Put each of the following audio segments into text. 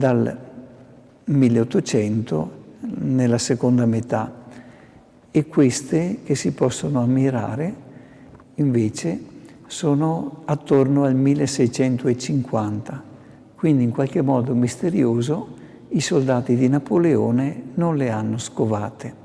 dal 1800 nella seconda metà, e queste che si possono ammirare invece sono attorno al 1650, quindi in qualche modo misterioso i soldati di Napoleone non le hanno scovate.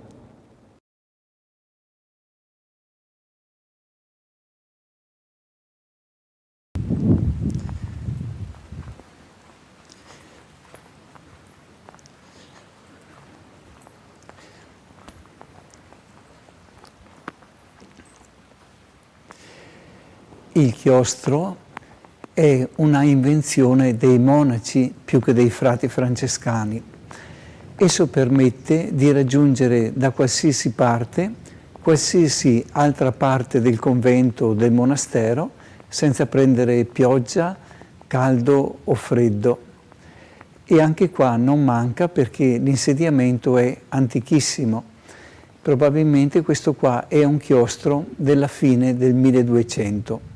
Il chiostro è una invenzione dei monaci più che dei frati francescani. Esso permette di raggiungere da qualsiasi parte, qualsiasi altra parte del convento o del monastero, senza prendere pioggia, caldo o freddo. E anche qua non manca perché l'insediamento è antichissimo. Probabilmente questo qua è un chiostro della fine del 1200.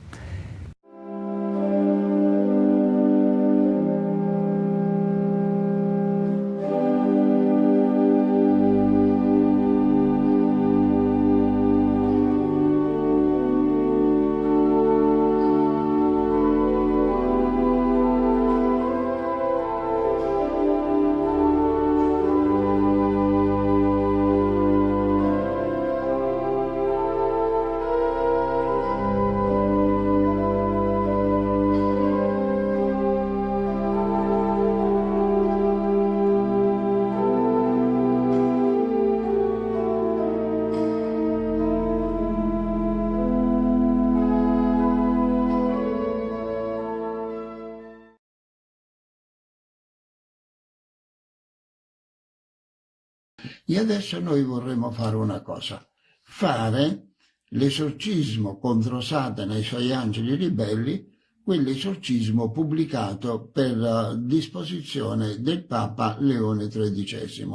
E adesso noi vorremmo fare una cosa, fare l'esorcismo contro Satana e i suoi angeli ribelli, quell'esorcismo pubblicato per disposizione del Papa Leone XIII.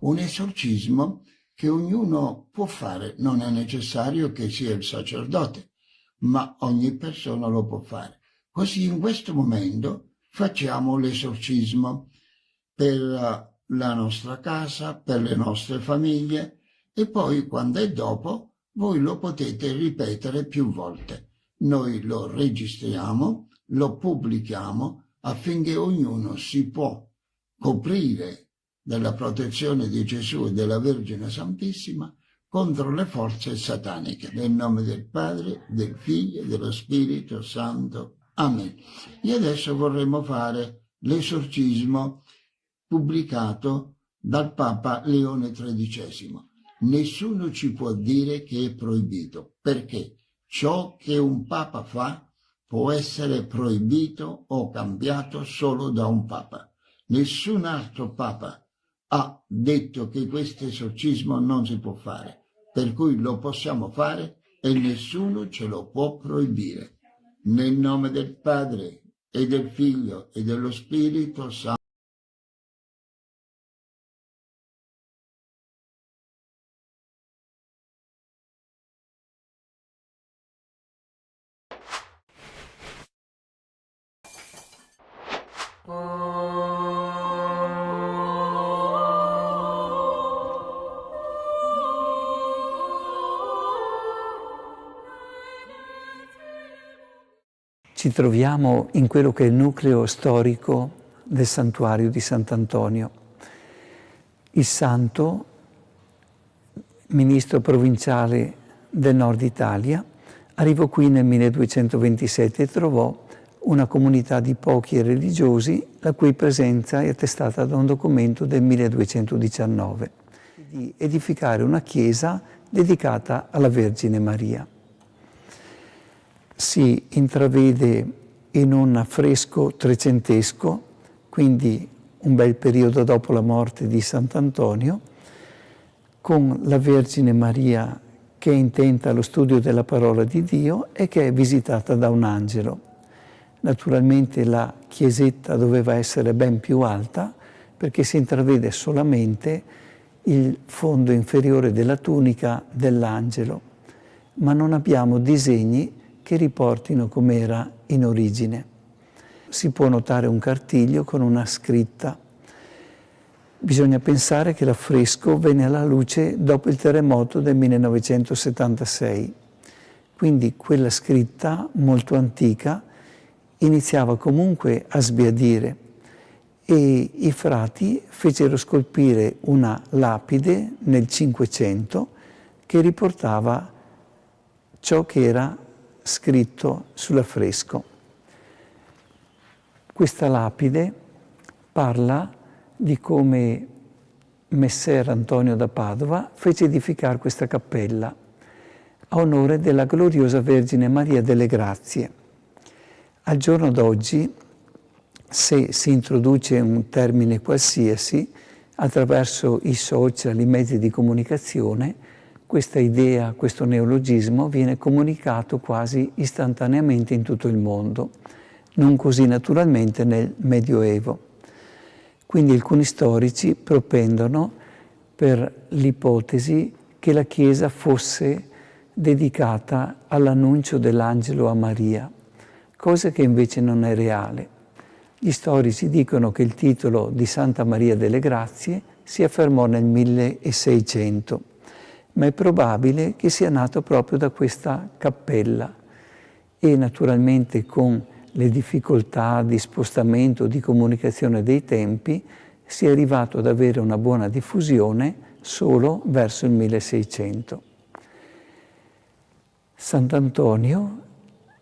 Un esorcismo che ognuno può fare, non è necessario che sia il sacerdote, ma ogni persona lo può fare. Così in questo momento facciamo l'esorcismo per la nostra casa, per le nostre famiglie, e poi quando è dopo voi lo potete ripetere più volte. Noi lo registriamo, lo pubblichiamo affinché ognuno si può coprire della protezione di Gesù e della Vergine Santissima contro le forze sataniche. Nel nome del Padre, del Figlio e dello Spirito Santo. Amen. E adesso vorremmo fare l'esorcismo pubblicato dal Papa Leone XIII. Nessuno ci può dire che è proibito, perché ciò che un Papa fa può essere proibito o cambiato solo da un Papa. Nessun altro Papa ha detto che questo esorcismo non si può fare, per cui lo possiamo fare e nessuno ce lo può proibire. Nel nome del Padre e del Figlio e dello Spirito Santo. Ci troviamo in quello che è il nucleo storico del santuario di Sant'Antonio. Il santo, ministro provinciale del nord Italia, arrivò qui nel 1227 e trovò una comunità di pochi religiosi, la cui presenza è attestata da un documento del 1219, di edificare una chiesa dedicata alla Vergine Maria. Si intravede in un affresco trecentesco, quindi un bel periodo dopo la morte di Sant'Antonio, con la Vergine Maria che è intenta allo studio della parola di Dio e che è visitata da un angelo. Naturalmente la chiesetta doveva essere ben più alta perché si intravede solamente il fondo inferiore della tunica dell'angelo, ma non abbiamo disegni che riportino com'era in origine. Si può notare un cartiglio con una scritta Bisogna pensare che l'affresco venne alla luce dopo il terremoto del 1976, quindi quella scritta molto antica iniziava comunque a sbiadire e i frati fecero scolpire una lapide nel Cinquecento che riportava ciò che era scritto sull'affresco. Questa lapide parla di come Messer Antonio da Padova fece edificare questa cappella a onore della gloriosa Vergine Maria delle Grazie. Al giorno d'oggi, se si introduce un termine qualsiasi, attraverso i social, i mezzi di comunicazione, questa idea, questo neologismo viene comunicato quasi istantaneamente in tutto il mondo, non così naturalmente nel Medioevo. Quindi alcuni storici propendono per l'ipotesi che la Chiesa fosse dedicata all'annuncio dell'angelo a Maria, cosa che invece non è reale. Gli storici dicono che il titolo di Santa Maria delle Grazie si affermò nel 1600, ma è probabile che sia nato proprio da questa cappella e naturalmente con le difficoltà di spostamento, di comunicazione dei tempi, si è arrivato ad avere una buona diffusione solo verso il 1600. Sant'Antonio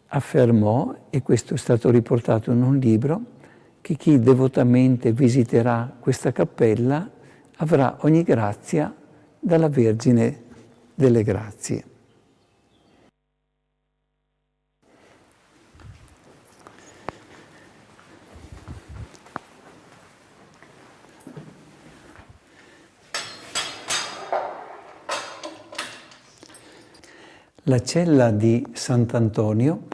affermò, e questo è stato riportato in un libro, che chi devotamente visiterà questa cappella avrà ogni grazia dalla Vergine delle Grazie. La cella di Sant'Antonio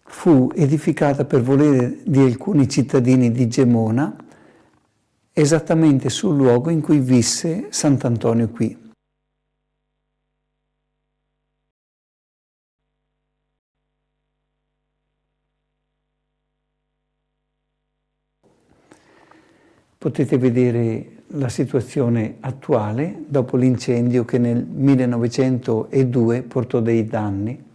fu edificata per volere di alcuni cittadini di Gemona esattamente sul luogo in cui visse Sant'Antonio qui. Potete vedere la situazione attuale dopo l'incendio che nel 1902 portò dei danni.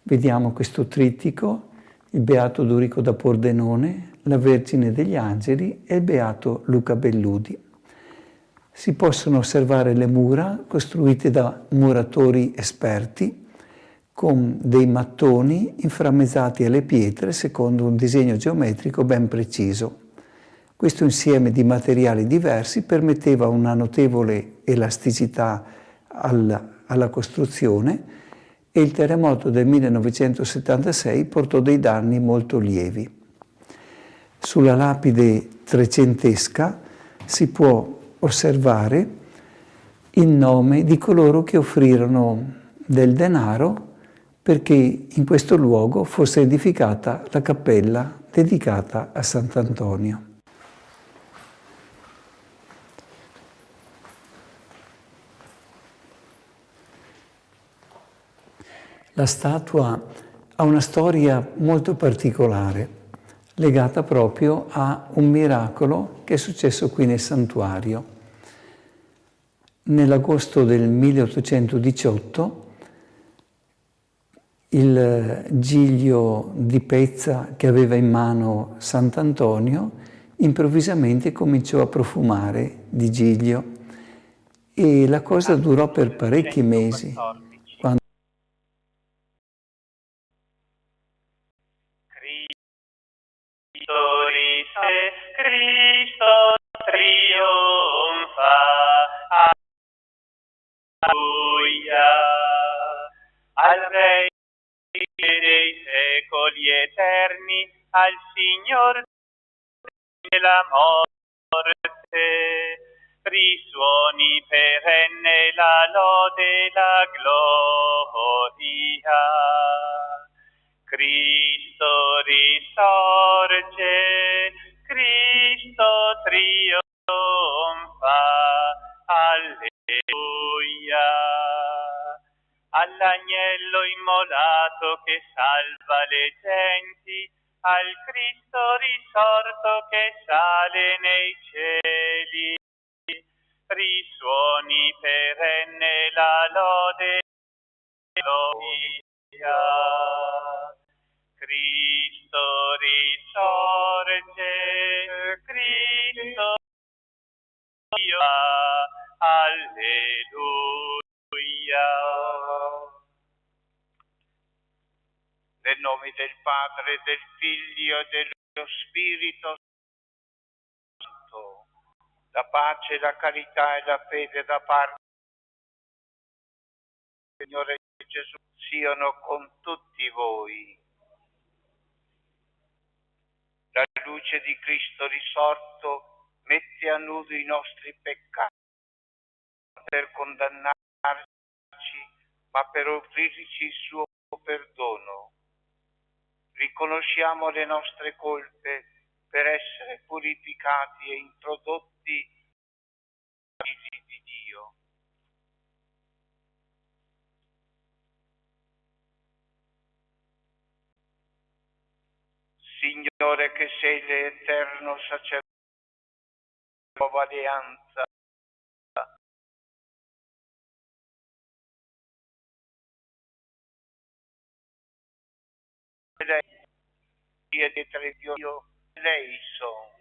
Vediamo questo trittico, il Beato Dorico da Pordenone, la Vergine degli Angeli e il Beato Luca Belludi. Si possono osservare le mura costruite da muratori esperti con dei mattoni inframmezzati alle pietre secondo un disegno geometrico ben preciso. Questo insieme di materiali diversi permetteva una notevole elasticità alla costruzione e il terremoto del 1976 portò dei danni molto lievi. Sulla lapide trecentesca si può osservare il nome di coloro che offrirono del denaro perché in questo luogo fosse edificata la cappella dedicata a Sant'Antonio. La statua ha una storia molto particolare, legata proprio a un miracolo che è successo qui nel santuario. Nell'agosto del 1818 il giglio di pezza che aveva in mano Sant'Antonio improvvisamente cominciò a profumare di giglio e la cosa durò per parecchi mesi. Cristo trionfa, alleluia, al Re dei secoli eterni, al Signor della morte, risuoni perenne la lode e la gloria. Cristo risorge, Cristo trionfa, alleluia. All'agnello immolato che salva le genti, al Cristo risorto che sale nei cieli. suoni perenne la lode e gloria. Cristo risorge, Cristo Dio, alleluia. Nel nome del Padre, del Figlio e dello Spirito Santo, la pace, la carità e la fede da parte del Signore Gesù siano con tutti voi. La luce di Cristo risorto mette a nudo i nostri peccati per condannarci, ma per offrirci il suo perdono. Riconosciamo le nostre colpe per essere purificati e introdotti nei figli di Dio. Signore, che sei l'eterno sacerdote della nuova alleanza, lei e tra Dio lei son.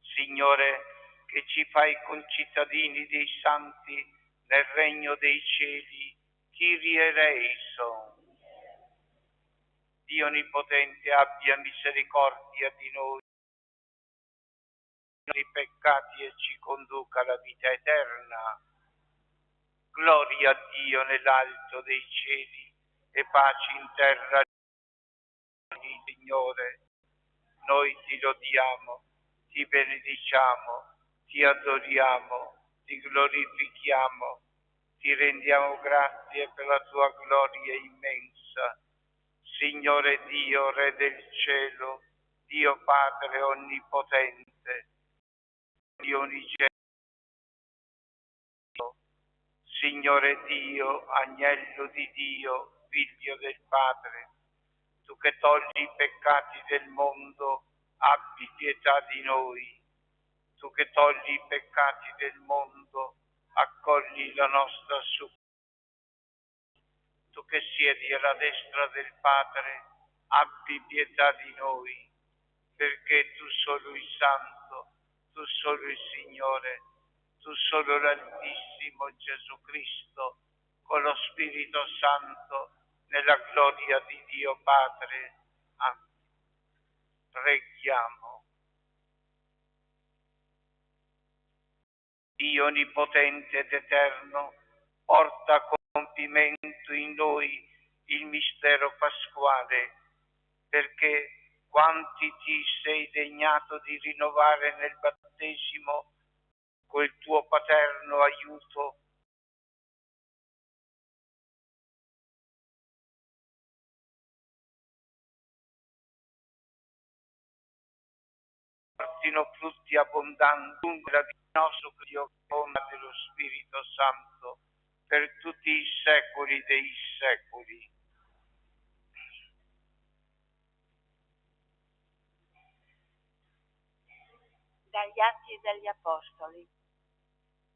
Signore, che ci fai concittadini dei santi nel regno dei cieli, Kyrie eleison. Dio Onnipotente abbia misericordia di noi, i peccati e ci conduca alla vita eterna. Gloria a Dio nell'alto dei cieli e pace in terra. Signore, noi ti lodiamo, ti benediciamo, ti adoriamo, ti glorifichiamo, ti rendiamo grazie per la tua gloria immensa. Signore Dio, Re del cielo, Dio Padre onnipotente, Dio unigenito, Signore Dio, Agnello di Dio, Figlio del Padre, tu che togli i peccati del mondo, abbi pietà di noi. Tu che togli i peccati del mondo, accogli la nostra supplica. Tu che siedi alla destra del Padre, abbi pietà di noi, perché tu solo il Santo, tu solo il Signore, tu solo l'Altissimo Gesù Cristo, con lo Spirito Santo, nella gloria di Dio Padre. Amen. Preghiamo. Dio Onnipotente ed Eterno, porta a compimento in noi il mistero pasquale, perché quanti ti sei degnato di rinnovare nel battesimo col tuo paterno aiuto, portino frutti abbondanti, dunque la vita nostro Dio dello Spirito Santo, per tutti i secoli dei secoli. Dagli Atti degli Apostoli.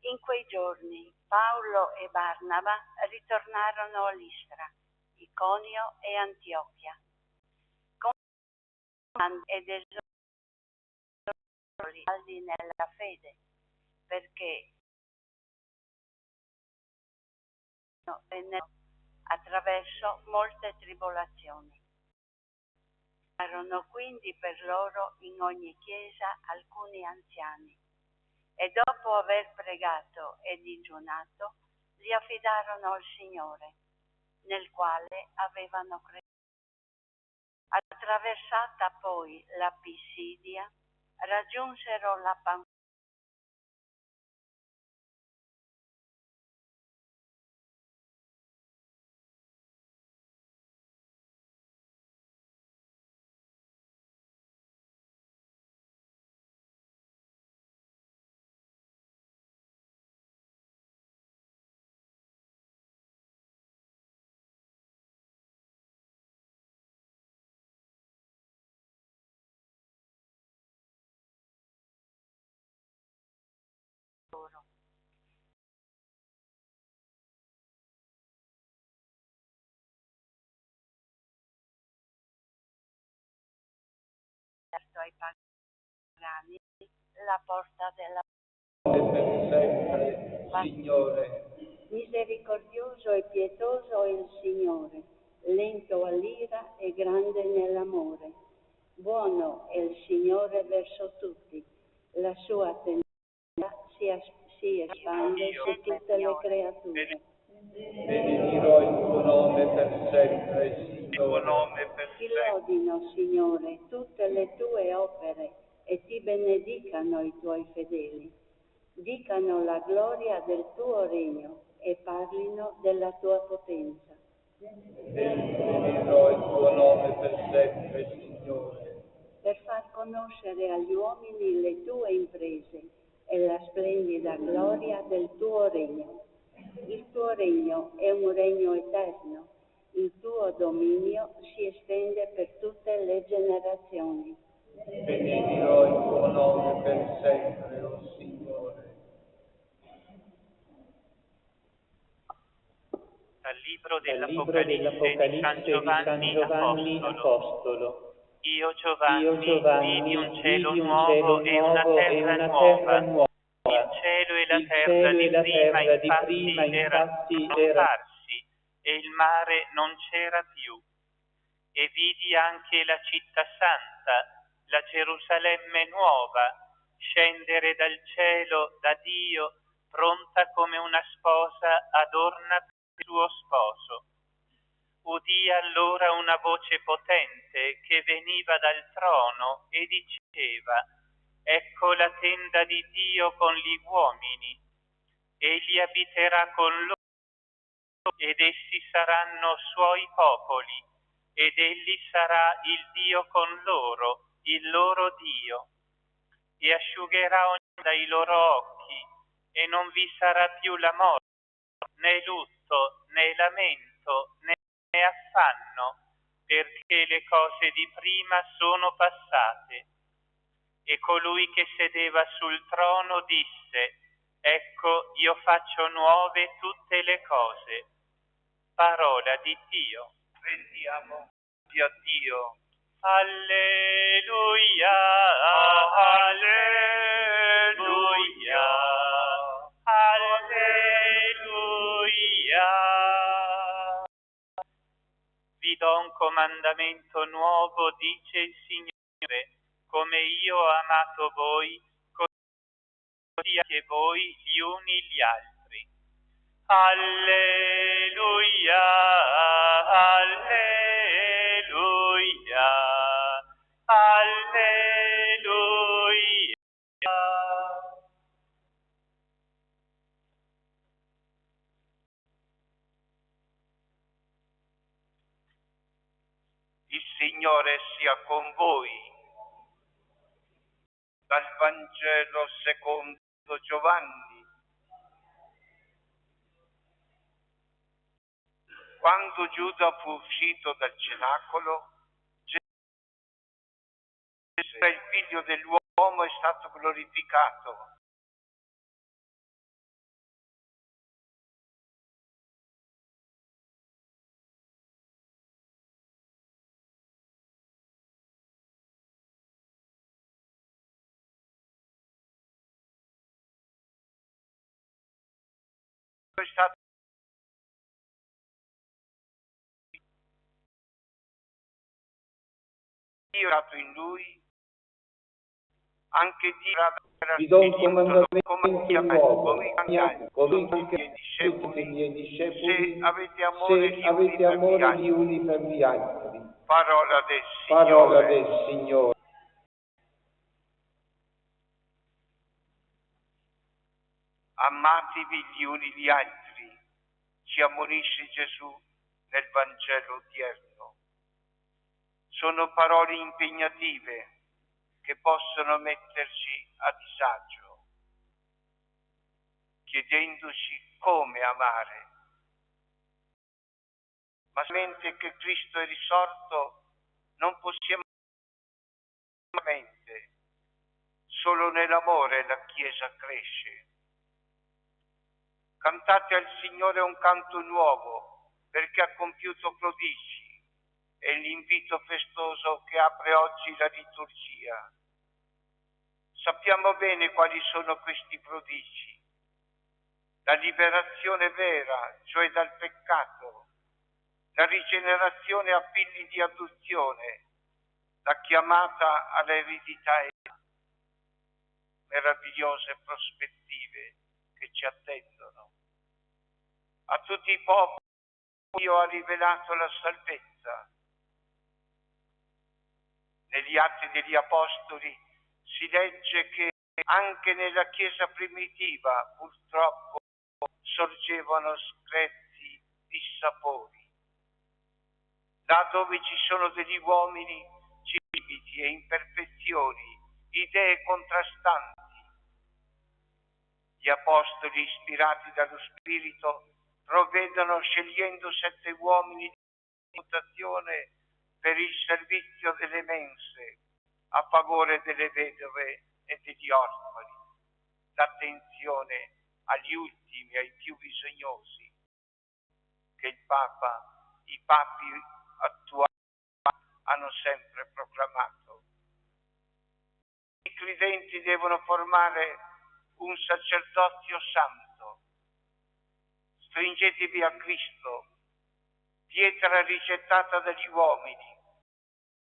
In quei giorni Paolo e Barnaba ritornarono a Listra, Iconio e Antiochia, ed esortandoli nella fede, perché vennero attraverso molte tribolazioni. Erano quindi per loro in ogni chiesa alcuni anziani, e dopo aver pregato e digiunato, li affidarono al Signore, nel quale avevano creduto. Attraversata poi la Pisidia, raggiunsero la Panfilia ai pagani la porta della Per sempre, Signore. Misericordioso e pietoso è il Signore, lento all'ira e grande nell'amore. Buono è il Signore verso tutti, la sua tenerezza si espande su tutte le creature. Benedirò il tuo nome per sempre, Signore. Ti lodino, Signore, tutte le tue opere e ti benedicano i tuoi fedeli. Dicano la gloria del tuo regno e parlino della tua potenza. Benedirò il tuo nome per sempre, Signore. Per far conoscere agli uomini le tue imprese e la splendida gloria del tuo regno. Il tuo regno è un regno eterno, il tuo dominio si estende per tutte le generazioni. Benedirò il tuo nome per sempre, o Signore. Dal libro Dal libro dell'Apocalisse di San Giovanni Apostolo. Io Giovanni vidi un cielo nuovo e una terra nuova. Il cielo e la terra di prima infatti erano sparsi e il mare non c'era più. E vidi anche la città santa, la Gerusalemme nuova, scendere dal cielo da Dio, pronta come una sposa adorna per il suo sposo. Udì allora una voce potente che veniva dal trono e diceva: ecco la tenda di Dio con gli uomini, egli abiterà con loro ed essi saranno suoi popoli, ed egli sarà il Dio con loro, il loro Dio, e asciugherà ogni dai loro occhi, e non vi sarà più la morte, né lutto, né lamento, né affanno, perché le cose di prima sono passate. E colui che sedeva sul trono disse: ecco, io faccio nuove tutte le cose. Parola di Dio. Rendiamo a Dio. Alleluia, alleluia, alleluia. Vi do un comandamento nuovo, dice il Signore, come io ho amato voi, così anche voi gli uni gli altri. Alleluia, alleluia, alleluia. Il Signore sia con voi. Dal Vangelo secondo Giovanni. Quando Giuda fu uscito dal cenacolo, Gesù, il figlio dell'uomo, è stato glorificato. È stato Dio dato in lui, anche Dio Vi do un comandamento nuovo, come anche tutti i miei discepoli, se avete amore gli uni per gli altri. Parola del Parola Signore. del Signore. Amatevi gli uni gli altri, ci ammonisce Gesù nel Vangelo odierno. Sono parole impegnative che possono metterci a disagio, chiedendoci come amare. Ma mentre che Cristo è risorto, non possiamo mente. Solo nell'amore la Chiesa cresce. Cantate al Signore un canto nuovo, perché ha compiuto prodigi è l'invito festoso che apre oggi la liturgia. Sappiamo bene quali sono questi prodigi. La liberazione vera, cioè dal peccato, la rigenerazione a figli di adozione, la chiamata all'eredità e meravigliose prospettive che ci attendono. A tutti i popoli Dio ha rivelato la salvezza. Negli Atti degli Apostoli si legge che anche nella Chiesa primitiva purtroppo sorgevano screzi dissapori. Là dove ci sono degli uomini, limiti e imperfezioni, idee contrastanti. Gli Apostoli, ispirati dallo Spirito, provvedono scegliendo 7 uomini di reputazione per il servizio delle mense, a favore delle vedove e degli orfani, l'attenzione agli ultimi, ai più bisognosi, che i papi attuali hanno sempre proclamato. I credenti devono formare un sacerdozio santo. Stringetevi a Cristo, pietra rigettata dagli uomini,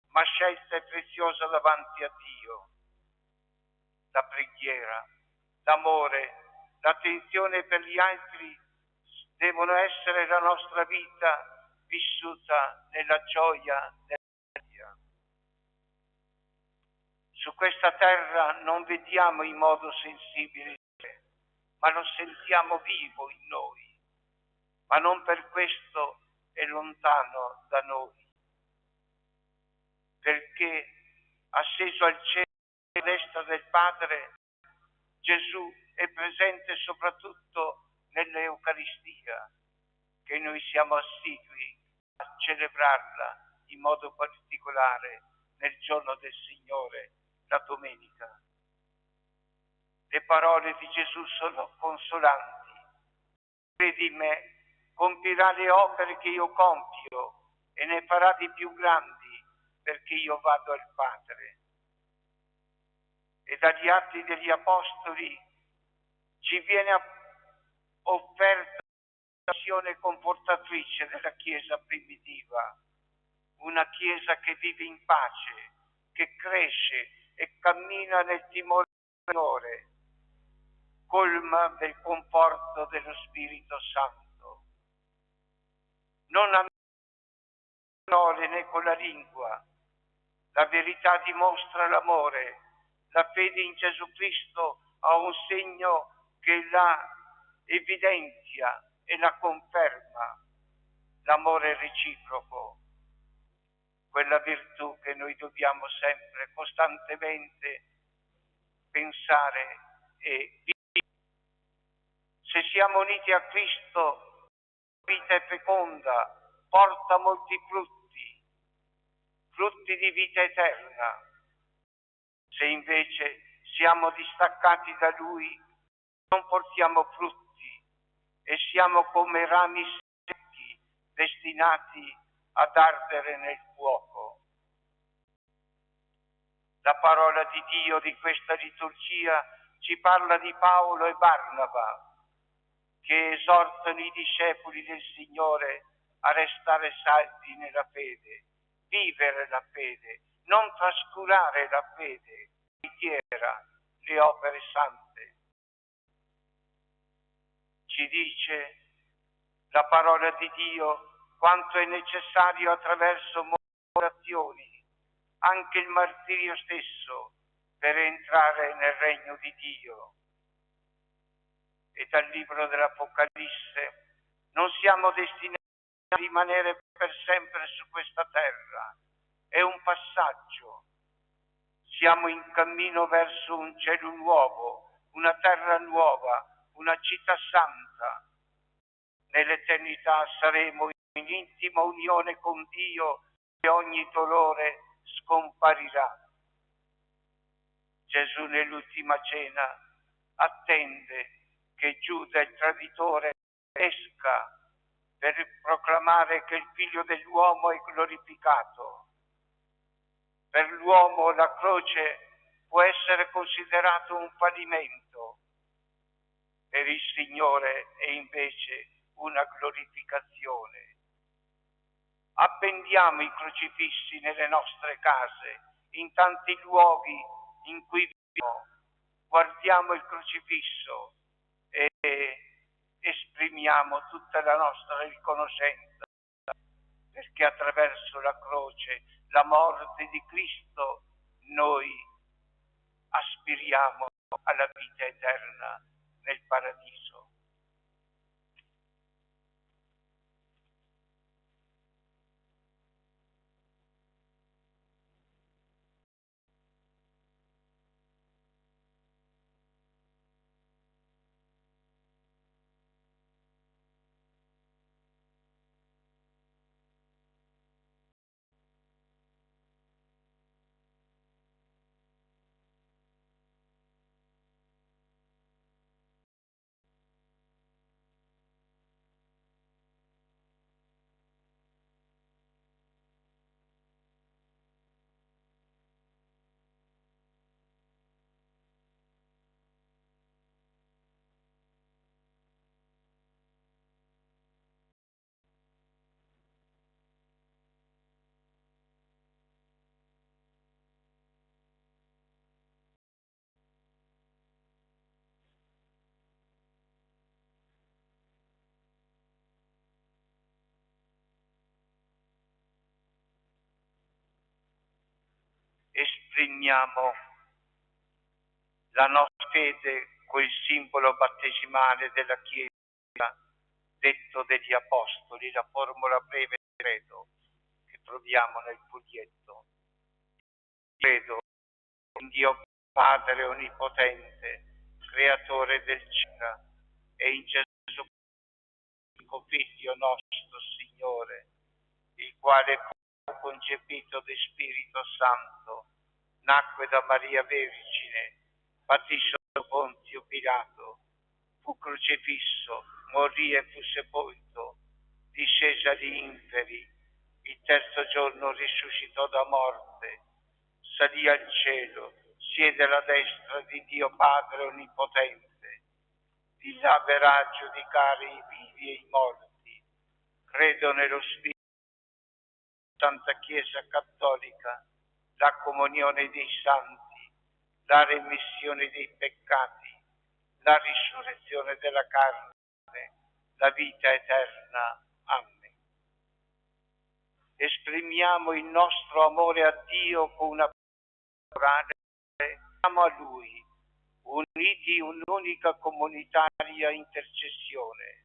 ma scelta e preziosa davanti a Dio. La preghiera, l'amore, l'attenzione per gli altri devono essere la nostra vita vissuta nella gioia della vita. Su questa terra non vediamo in modo sensibile, ma lo sentiamo vivo in noi, ma non per questo è lontano da noi. Perché asceso al cielo a destra del Padre, Gesù è presente soprattutto nell'Eucaristia, che noi siamo assidui a celebrarla in modo particolare nel giorno del Signore, la domenica. Le parole di Gesù sono consolanti. Credi in me, compirà le opere che io compio e ne farà di più grandi, perché io vado al Padre. E dagli Atti degli Apostoli ci viene offerta la visione confortatrice della Chiesa primitiva, una Chiesa che vive in pace, che cresce e cammina nel timore del Signore, colma del conforto dello Spirito Santo. Non a parole né con la lingua. La verità dimostra l'amore. La fede in Gesù Cristo ha un segno che la evidenzia e la conferma. L'amore reciproco, quella virtù che noi dobbiamo sempre, costantemente pensare e vivere. Se siamo uniti a Cristo, la vita è feconda, porta molti frutti di vita eterna. Se invece siamo distaccati da Lui, non portiamo frutti e siamo come rami secchi destinati ad ardere nel fuoco. La parola di Dio di questa liturgia ci parla di Paolo e Barnaba, che esortano i discepoli del Signore a restare saldi nella fede, vivere la fede, non trascurare la fede, preghiera, le opere sante. Ci dice la parola di Dio quanto è necessario attraverso molte azioni, anche il martirio stesso, per entrare nel regno di Dio. E dal libro dell'Apocalisse non siamo destinati a rimanere per sempre su questa terra. È un passaggio. Siamo in cammino verso un cielo nuovo, una terra nuova, una città santa. Nell'eternità saremo in intima unione con Dio e ogni dolore scomparirà. Gesù nell'ultima cena attende che Giuda il traditore esca per proclamare che il Figlio dell'uomo è glorificato. Per l'uomo la croce può essere considerato un fallimento, per il Signore è invece una glorificazione. Appendiamo i crocifissi nelle nostre case, in tanti luoghi in cui viviamo, guardiamo il crocifisso e esprimiamo tutta la nostra riconoscenza, perché attraverso la croce, la morte di Cristo, noi aspiriamo alla vita eterna nel paradiso. Esprimiamo la nostra fede quel simbolo battesimale della Chiesa, detto degli Apostoli, la formula breve del credo che troviamo nel foglietto. Credo in Dio Padre Onnipotente, Creatore del cielo, e in Gesù Cristo, Figlio nostro Signore, il quale fu concepito di Spirito Santo, nacque da Maria Vergine, patì sotto Ponzio Pilato, fu crocifisso, morì e fu sepolto, discese agli inferi, il terzo giorno risuscitò da morte, salì al cielo, siede alla destra di Dio Padre Onnipotente, di là verrà a giudicare i vivi e i morti. Credo nello Spirito, Santa Chiesa Cattolica, la comunione dei santi, la remissione dei peccati, la risurrezione della carne, la vita eterna. Amen. Esprimiamo il nostro amore a Dio con una orale, siamo a Lui, uniti in un'unica comunitaria intercessione.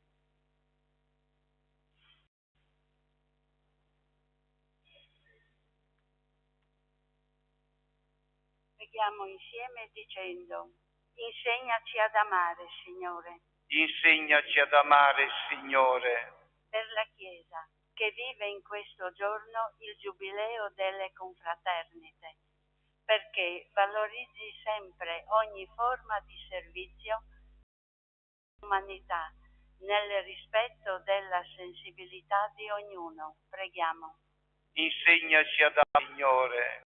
Preghiamo insieme dicendo: insegnaci ad amare, Signore. Insegnaci ad amare, Signore. Per la Chiesa, che vive in questo giorno il Giubileo delle confraternite, perché valorizzi sempre ogni forma di servizio all'umanità, nel rispetto della sensibilità di ognuno. Preghiamo. Insegnaci ad amare, Signore.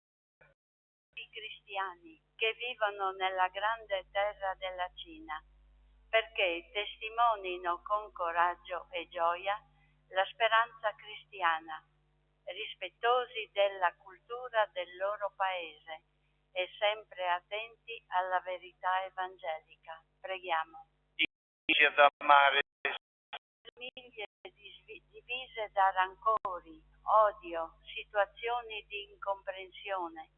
I cristiani che vivono nella grande terra della Cina, perché testimonino con coraggio e gioia la speranza cristiana, rispettosi della cultura del loro paese e sempre attenti alla verità evangelica. Preghiamo. Insegnaci ad amare. Famiglie divise da rancori, odio, situazioni di incomprensione,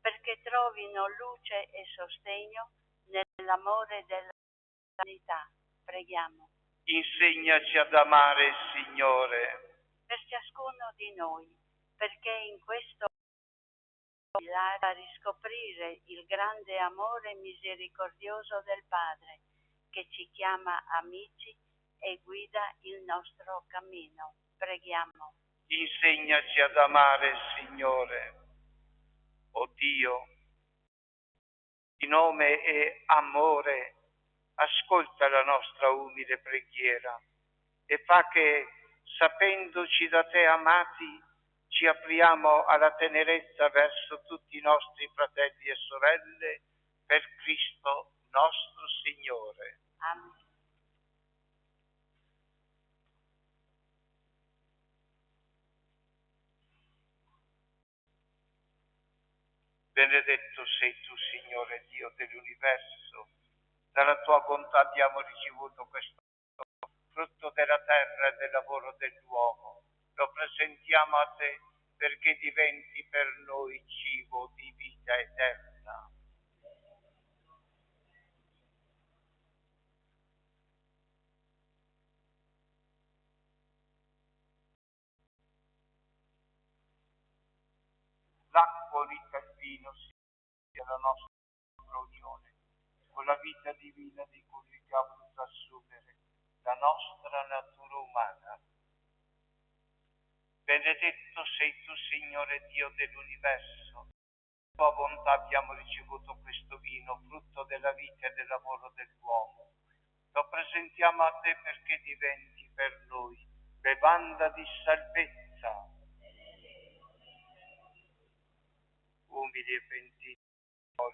perché trovino luce e sostegno nell'amore della umanità. Preghiamo. Insegnaci ad amare, Signore. Per ciascuno di noi, perché in questo a riscoprire il grande amore misericordioso del Padre, che ci chiama amici e guida il nostro cammino. Preghiamo. Insegnaci ad amare, Signore. O Dio, di nome e amore, ascolta la nostra umile preghiera e fa che sapendoci da te amati, ci apriamo alla tenerezza verso tutti i nostri fratelli e sorelle, per Cristo nostro Signore. Amen. Benedetto sei tu, Signore Dio dell'universo. Dalla tua bontà abbiamo ricevuto questo frutto della terra e del lavoro dell'uomo. Lo presentiamo a te perché diventi per noi cibo di vita eterna. L'acqua unita al vino sia la nostra unione con la vita divina di cui ha voluto assumere la nostra natura umana. Benedetto sei tu, Signore Dio dell'universo. Per tua bontà abbiamo ricevuto questo vino, frutto della vita e del lavoro dell'uomo. Lo presentiamo a te perché diventi per noi bevanda di salvezza. Umili e pentiti, o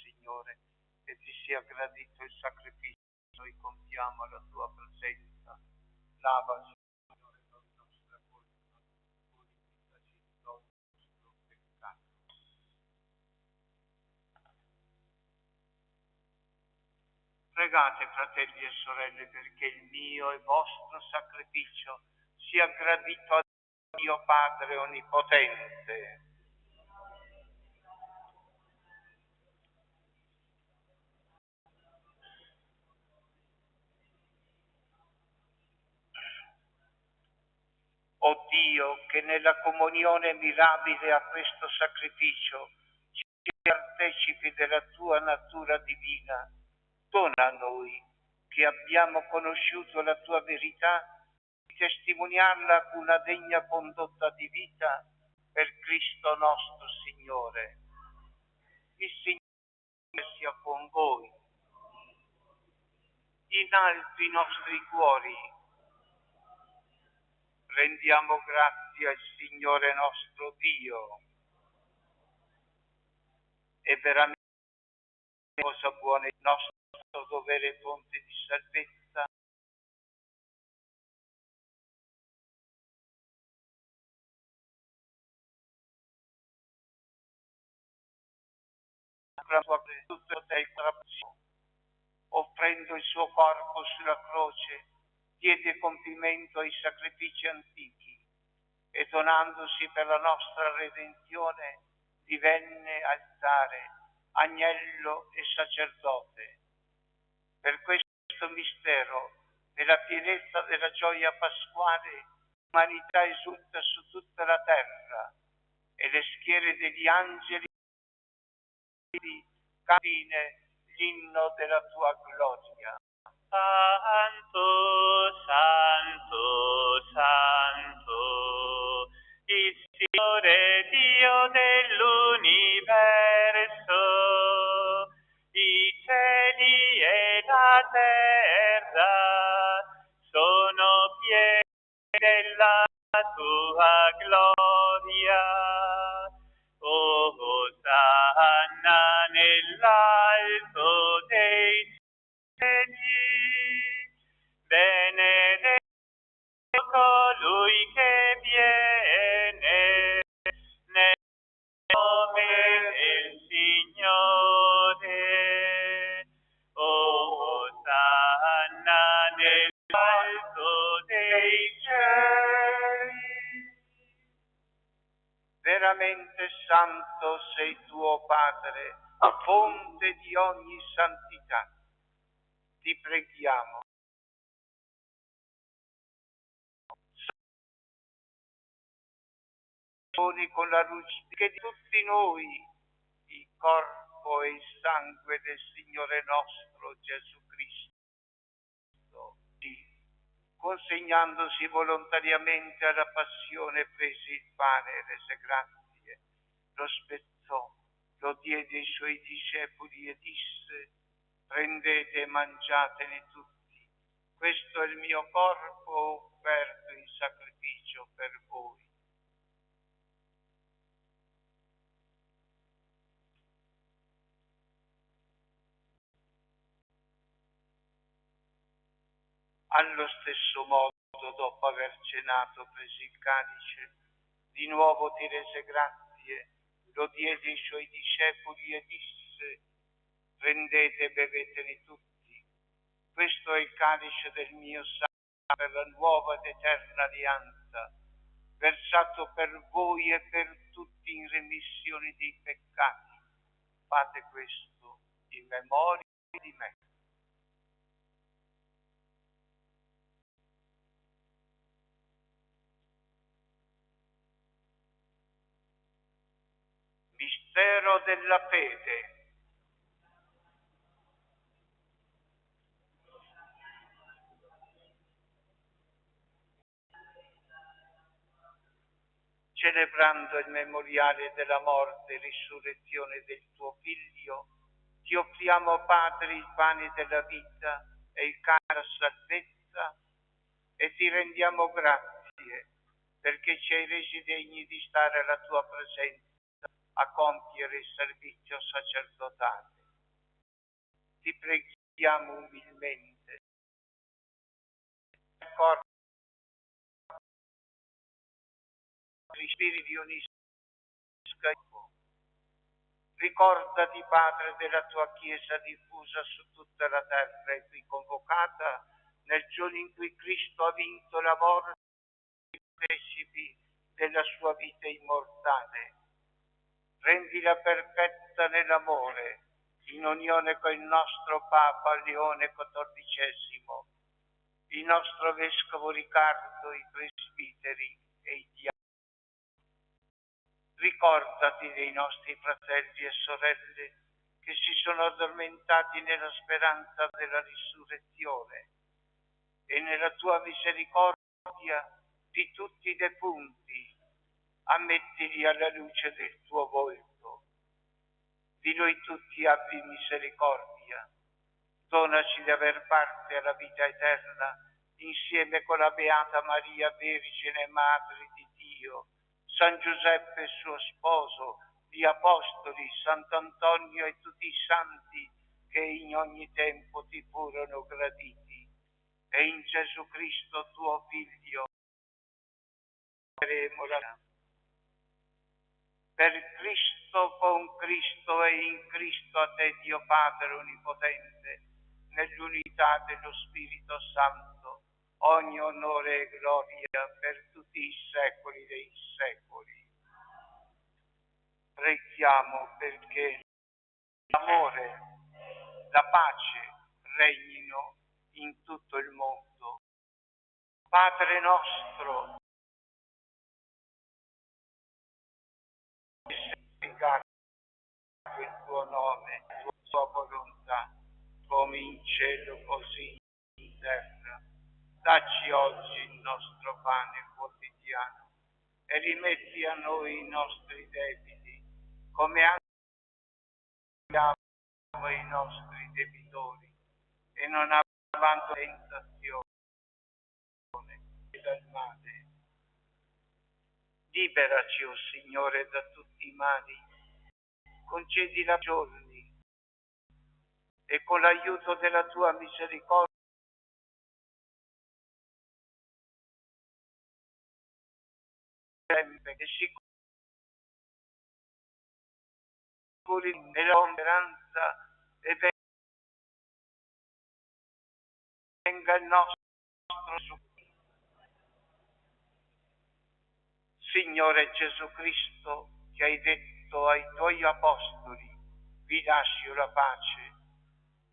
Signore, e ti sia gradito il sacrificio, noi contiamo alla tua presenza. Lava, Signore, le nostre colpe, purificaci di ogni nostro peccato. Pregate, fratelli e sorelle, perché il mio e vostro sacrificio sia gradito a Dio Padre Onnipotente. O Dio, che nella comunione mirabile a questo sacrificio ci partecipi della tua natura divina, dona a noi, che abbiamo conosciuto la tua verità, di testimoniarla con una degna condotta di vita per Cristo nostro Signore. Il Signore sia con voi. Innalzi i nostri cuori. Rendiamo grazie al Signore nostro Dio. È veramente cosa buona il nostro dovere e fonte di salvezza. Offrendo il suo corpo sulla croce, diede compimento ai sacrifici antichi e donandosi per la nostra redenzione divenne altare, agnello e sacerdote. Per questo mistero, nella pienezza della gioia pasquale, l'umanità esulta su tutta la terra e le schiere degli angeli cantine l'inno della tua gloria. Santo, santo, santo, il Signore Dio dell'universo, i cieli e la terra sono pieni della tua gloria. Osanna nell'alto dei cieli, benedetto colui che viene nel nome del Signore. Osanna nell'alto dei cieli. Veramente santo sei tuo Padre, fonte di ogni santità. Ti preghiamo. Con la luce che di tutti noi il corpo e il sangue del Signore nostro Gesù Cristo, consegnandosi volontariamente alla passione, prese il pane e rese grazie, lo spezzò, lo diede ai suoi discepoli e disse: prendete e mangiatene tutti, Questo è il mio corpo offerto in sacrificio per voi. Allo stesso modo, dopo aver cenato, prese il calice, di nuovo ti rese grazie, lo diede ai suoi discepoli e disse: prendete e bevetene tutti. Questo è il calice del mio sangue per la nuova ed eterna alleanza, versato per voi e per tutti in remissione dei peccati. Fate questo in memoria di me. Mistero della fede. Celebrando il memoriale della morte e risurrezione del tuo Figlio, ti offriamo, Padre, il pane della vita e il cane della salvezza, e ti rendiamo grazie perché ci hai resi degni di stare alla tua presenza a compiere il servizio sacerdotale. Ti preghiamo umilmente. Spiriti unisca. Ricordati, Padre, della tua Chiesa diffusa su tutta la terra e qui convocata nel giorno in cui Cristo ha vinto la morte e i partecipi della sua vita immortale. Rendila perfetta nell'amore, in unione con il nostro Papa Leone XIV, il nostro Vescovo Riccardo, i presbiteri e i diaconi. Ricordati dei nostri fratelli e sorelle che si sono addormentati nella speranza della risurrezione e nella tua misericordia di tutti i defunti, ammettili alla luce del tuo volto. Di noi tutti abbi misericordia, donaci di aver parte alla vita eterna insieme con la Beata Maria, Vergine e Madre di Dio, San Giuseppe suo sposo, gli Apostoli, Sant'Antonio e tutti i santi che in ogni tempo ti furono graditi, e in Gesù Cristo tuo Figlio faremo la. Per Cristo, con Cristo e in Cristo, a te Dio Padre Onnipotente, nell'unità dello Spirito Santo, ogni onore e gloria per tutti i secoli dei secoli. Preghiamo perché l'amore, la pace regnino in tutto il mondo. Padre nostro, santificato il tuo nome, la tua volontà, come in cielo così in terra. Dacci oggi il nostro pane quotidiano e rimetti a noi i nostri debiti, come anche abbiamo i nostri debitori, e non avanti tentazione dal male. Liberaci, o Signore, da tutti i mali, concedi la giorni e con l'aiuto della tua misericordia che si curi nella speranza e venga il nostro Signore Gesù Cristo, che hai detto ai tuoi apostoli: vi lascio la pace,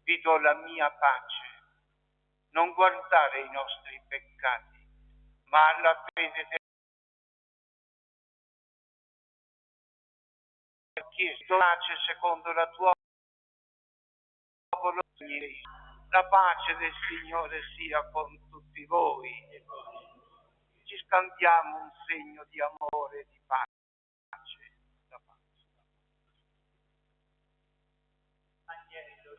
vi do la mia pace. Non guardare i nostri peccati, ma alla fede della Chiesa. Pace secondo la tua volontà. La pace del Signore sia con tutti voi. Ci scambiamo un segno di amore e di pace. La pace. Agnello,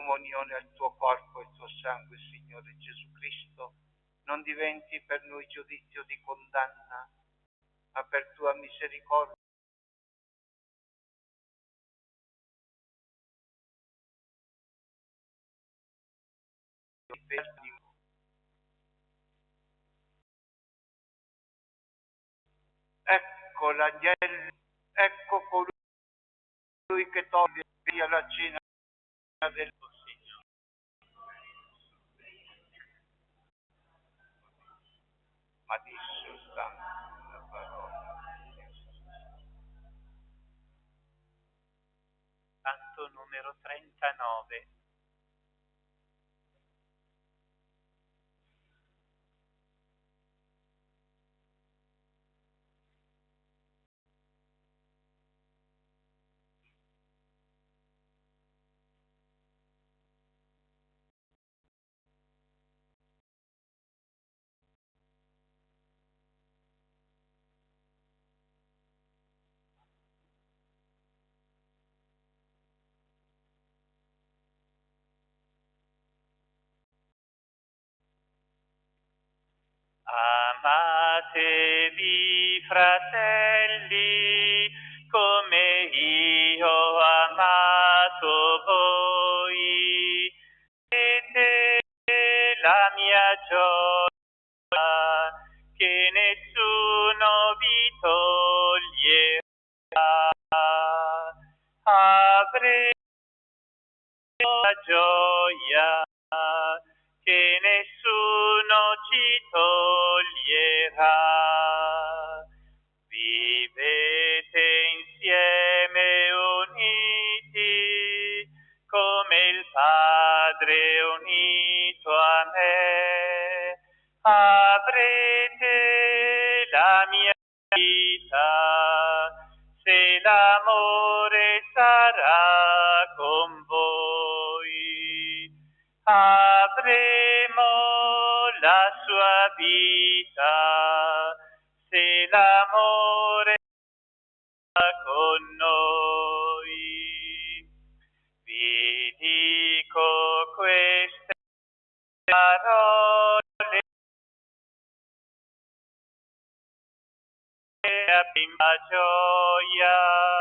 comunione al tuo corpo e al tuo sangue, Signore Gesù Cristo, non diventi per noi giudizio di condanna, ma per tua misericordia. Ecco l'agnello, ecco colui che toglie via la cena del Signore. Ma di sostanza la parola. Canto numero 39. Amatevi, fratelli, come io ho amato voi. Siete la mia gioia, che nessuno vi toglierà. Avrete la gioia che nessuno ci toglierà. Vivete insieme uniti, come il Padre è unito a me. Avrete la mia vita, se l'amore sarà con voi. Avremo la sua vita, se l'amore sarà con noi. Vi dico queste parole a prima gioia.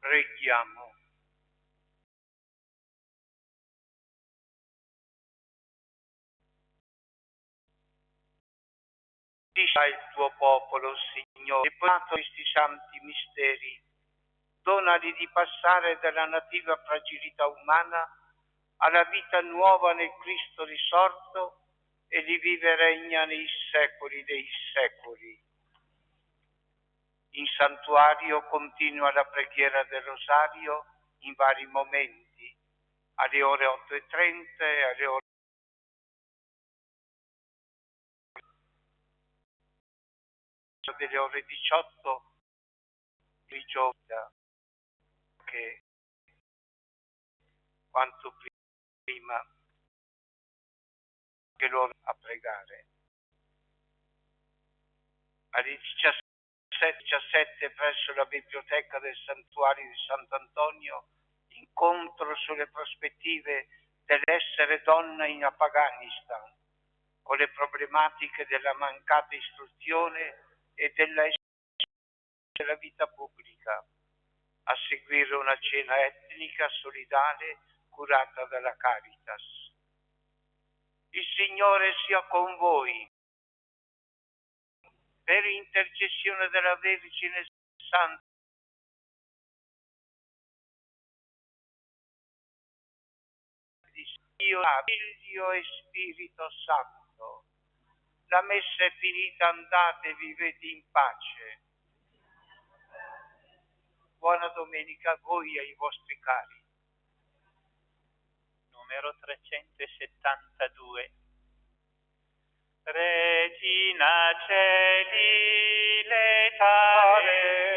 Preghiamo. Dai il tuo popolo, Signore, e portato questi santi misteri, donali di passare dalla nativa fragilità umana alla vita nuova nel Cristo risorto e di vivere regna nei secoli dei secoli. In santuario continua la preghiera del Rosario in vari momenti, alle ore 8:30 e alle ore delle ore 18 di giorno, che quanto prima che loro a pregare. Alle 17 presso la biblioteca del santuario di Sant'Antonio, incontro sulle prospettive dell'essere donna in Afghanistan, con le problematiche della mancata istruzione e della vita pubblica. A seguire una cena etnica solidale curata dalla Caritas. Il Signore sia con voi. Per intercessione della Vergine Santa, Dio, Figlio e Spirito Santo. La messa è finita, andate e vivete in pace. Buona domenica a voi e ai vostri cari. Numero 372. Regina Celi letale,